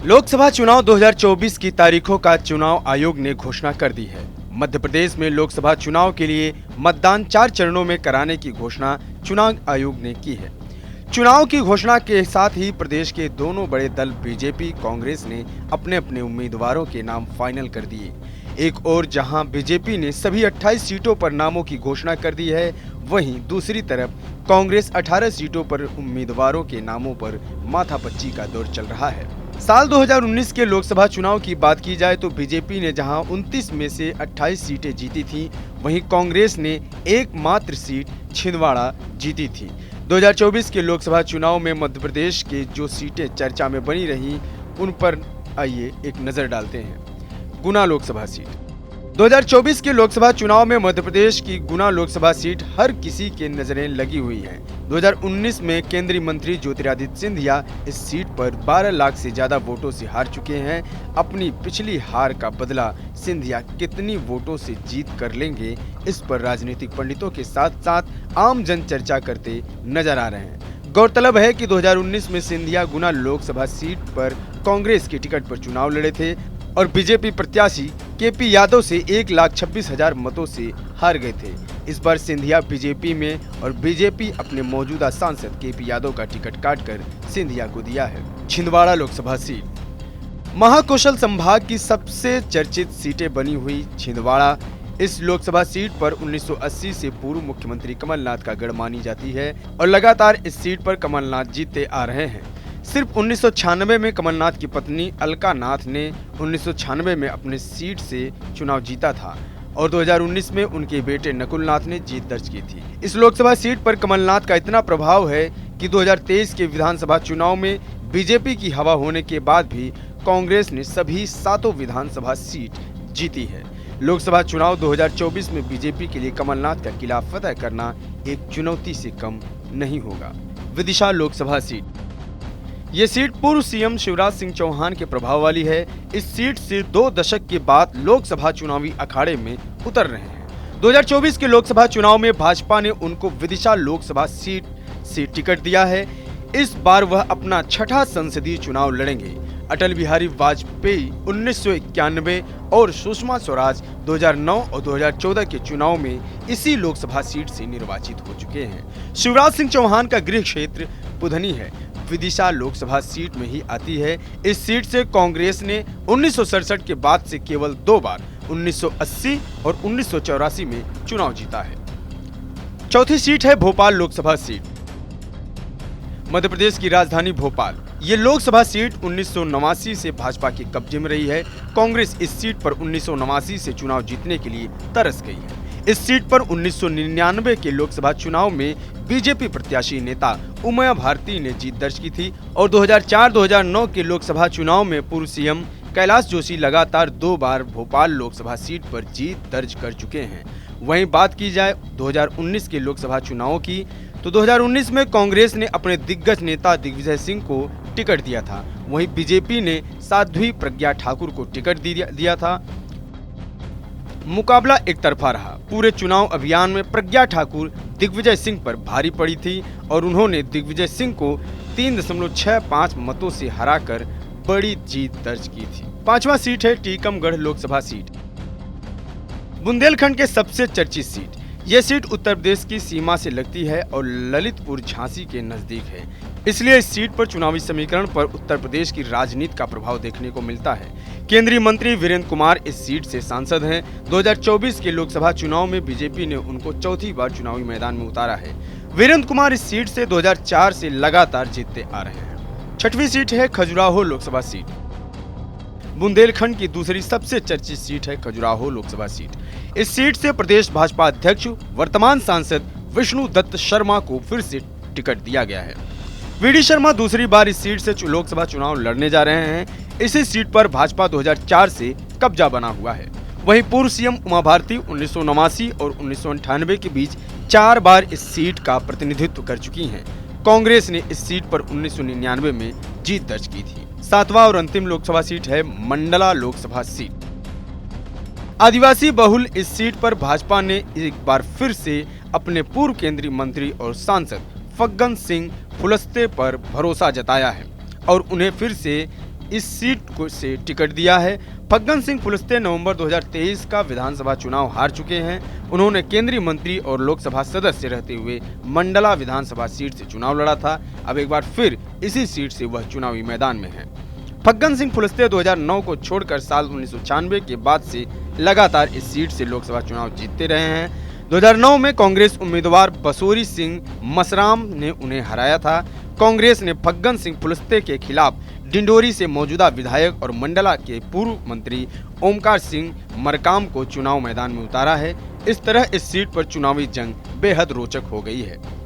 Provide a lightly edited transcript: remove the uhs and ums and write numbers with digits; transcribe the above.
लोकसभा चुनाव 2024 की तारीखों का चुनाव आयोग ने घोषणा कर दी है। मध्य प्रदेश में लोकसभा चुनाव के लिए मतदान 4 चरणों में कराने की घोषणा चुनाव आयोग ने की है। चुनाव की घोषणा के साथ ही प्रदेश के दोनों बड़े दल बीजेपी, कांग्रेस ने अपने अपने उम्मीदवारों के नाम फाइनल कर दिए। एक ओर जहां बीजेपी ने सभी 28 सीटों पर नामों की घोषणा कर दी है, वहीं दूसरी तरफ कांग्रेस 18 सीटों पर उम्मीदवारों के नामों पर माथापच्ची का दौर चल रहा है। साल 2019 के लोकसभा चुनाव की बात की जाए तो बीजेपी ने जहां 29 में से 28 सीटें जीती थीं, वहीं कांग्रेस ने एकमात्र सीट छिंदवाड़ा जीती थी। 2024 के लोकसभा चुनाव में मध्य प्रदेश के जो सीटें चर्चा में बनी रही, उन पर आइए एक नजर डालते हैं। गुना लोकसभा सीट। 2024 के लोकसभा चुनाव में मध्य प्रदेश की गुना लोकसभा सीट हर किसी के नजरें लगी हुई हैं। 2019 में केंद्रीय मंत्री ज्योतिरादित्य सिंधिया इस सीट पर 12 लाख से ज्यादा वोटों से हार चुके हैं। अपनी पिछली हार का बदला सिंधिया कितनी वोटों से जीत कर लेंगे, इस पर राजनीतिक पंडितों के साथ साथ आम जन चर्चा करते नजर आ रहे हैं। गौरतलब है कि 2019 में सिंधिया गुना लोकसभा सीट पर कांग्रेस के टिकट पर चुनाव लड़े थे और बीजेपी प्रत्याशी केपी यादव से 1,26,000 मतों से हार गए थे। इस बार सिंधिया बीजेपी में और बीजेपी अपने मौजूदा सांसद केपी यादव का टिकट काटकर सिंधिया को दिया है। छिंदवाड़ा लोकसभा सीट। महाकौशल संभाग की सबसे चर्चित सीटें बनी हुई छिंदवाड़ा इस लोकसभा सीट पर 1980 से पूर्व मुख्यमंत्री कमलनाथ का गढ़ मानी जाती है और लगातार इस सीट पर कमलनाथ जीतते आ रहे हैं। सिर्फ 1996 में कमलनाथ की पत्नी अलका नाथ ने 1996 में अपने सीट से चुनाव जीता था और 2019 में उनके बेटे नकुल नाथ ने जीत दर्ज की थी। इस लोकसभा सीट पर कमलनाथ का इतना प्रभाव है कि 2023 के विधानसभा चुनाव में बीजेपी की हवा होने के बाद भी कांग्रेस ने सभी 7 विधानसभा सीट जीती है। लोकसभा चुनाव 2024 में बीजेपी के लिए कमलनाथ का किला फतह करना एक चुनौती से कम नहीं होगा। विदिशा लोकसभा सीट। ये सीट पूर्व सीएम शिवराज सिंह चौहान के प्रभाव वाली है। इस सीट से 2 दशक के बाद लोकसभा चुनावी अखाड़े में उतर रहे हैं। 2024 के लोकसभा चुनाव में भाजपा ने उनको विदिशा लोकसभा सीट से टिकट दिया है। इस बार वह अपना 6ठा संसदीय चुनाव लड़ेंगे। अटल बिहारी वाजपेयी 1991 और सुषमा स्वराज 2009 और 2014 के चुनाव में इसी लोकसभा सीट से निर्वाचित हो चुके हैं। शिवराज सिंह चौहान का गृह क्षेत्र पुधनी है। विदिशा लोकसभा सीट में ही आती है। इस सीट से कांग्रेस ने 1967 के बाद से केवल 2 बार 1980 और 1984 में चुनाव जीता है। चौथी सीट है भोपाल लोकसभा सीट। मध्य प्रदेश की राजधानी भोपाल। ये लोकसभा सीट 1989 से भाजपा के कब्जे में रही है। कांग्रेस इस सीट पर 1989 से चुनाव जीतने के लिए तरस गई है। इस सीट पर 1999 के लोकसभा चुनाव में बीजेपी प्रत्याशी नेता उमया भारती ने जीत दर्ज की थी और 2004-2009 के लोकसभा चुनाव में पूर्व सीएम कैलाश जोशी लगातार 2 बार भोपाल लोकसभा सीट पर जीत दर्ज कर चुके हैं। वहीं बात की जाए 2019 के लोकसभा चुनावों की, तो 2019 में कांग्रेस ने अपने दिग्गज नेता दिग्विजय सिंह को टिकट दिया था। वहीं बीजेपी ने साध्वी प्रज्ञा ठाकुर को टिकट दिया था। मुकाबला एक तरफा रहा। पूरे चुनाव अभियान में प्रज्ञा ठाकुर दिग्विजय सिंह पर भारी पड़ी थी और उन्होंने दिग्विजय सिंह को 3.65 मतों से हराकर बड़ी जीत दर्ज की थी। 5वां सीट है टीकमगढ़ लोकसभा सीट। बुंदेलखंड के सबसे चर्चित सीट। यह सीट उत्तर प्रदेश की सीमा से लगती है और ललितपुर झांसी के नजदीक है। इसलिए इस सीट पर चुनावी समीकरण पर उत्तर प्रदेश की राजनीति का प्रभाव देखने को मिलता है। केंद्रीय मंत्री वीरेंद्र कुमार इस सीट से सांसद हैं। 2024 के लोकसभा चुनाव में बीजेपी ने उनको चौथी बार चुनावी मैदान में उतारा है। वीरेंद्र कुमार इस सीट से 2004 से लगातार जीतते आ रहे हैं। 6वीं सीट है खजुराहो लोकसभा सीट। बुंदेलखंड की दूसरी सबसे चर्चित सीट है खजुराहो लोकसभा सीट। इस सीट से प्रदेश भाजपा अध्यक्ष वर्तमान सांसद विष्णु दत्त शर्मा को फिर से टिकट दिया गया है। वीडी शर्मा दूसरी बार इस सीट से लोकसभा चुनाव लड़ने जा रहे हैं। इसी सीट पर भाजपा 2004 से कब्जा बना हुआ है। वहीं पूर्व सीएम उमा भारती 1989 और 1998 के बीच 4 बार इस सीट का प्रतिनिधित्व कर चुकी हैं। कांग्रेस ने इस सीट पर 1999 में जीत दर्ज की थी। 7वां और अंतिम लोकसभा सीट है मंडला लोकसभा सीट। आदिवासी बहुल इस सीट पर भाजपा ने एक बार फिर से अपने पूर्व केंद्रीय मंत्री और सांसद फग्गन सिंह फुलस्ते पर भरोसा जताया है और उन्हें फिर से इस सीट को से टिकट दिया है। फग्गन सिंह कुलस्ते नवंबर 2023 का विधानसभा चुनाव हार चुके हैं। उन्होंने केंद्रीय मंत्री और लोकसभा सदस्य रहते हुए मंडला विधानसभा सीट से चुनाव लड़ा था। अब एक बार फिर इसी सीट से वह चुनावी मैदान में हैं। फग्गन सिंह कुलस्ते 2009 को छोड़कर साल 1996 के बाद से लगातार इस सीट से लोकसभा चुनाव जीतते रहे हैं। 2009 में कांग्रेस उम्मीदवार बसोरी सिंह मसराम ने उन्हें हराया था। कांग्रेस ने फग्गन सिंह कुलस्ते के खिलाफ डिंडोरी से मौजूदा विधायक और मंडला के पूर्व मंत्री ओमकार सिंह मरकाम को चुनाव मैदान में उतारा है। इस तरह इस सीट पर चुनावी जंग बेहद रोचक हो गई है।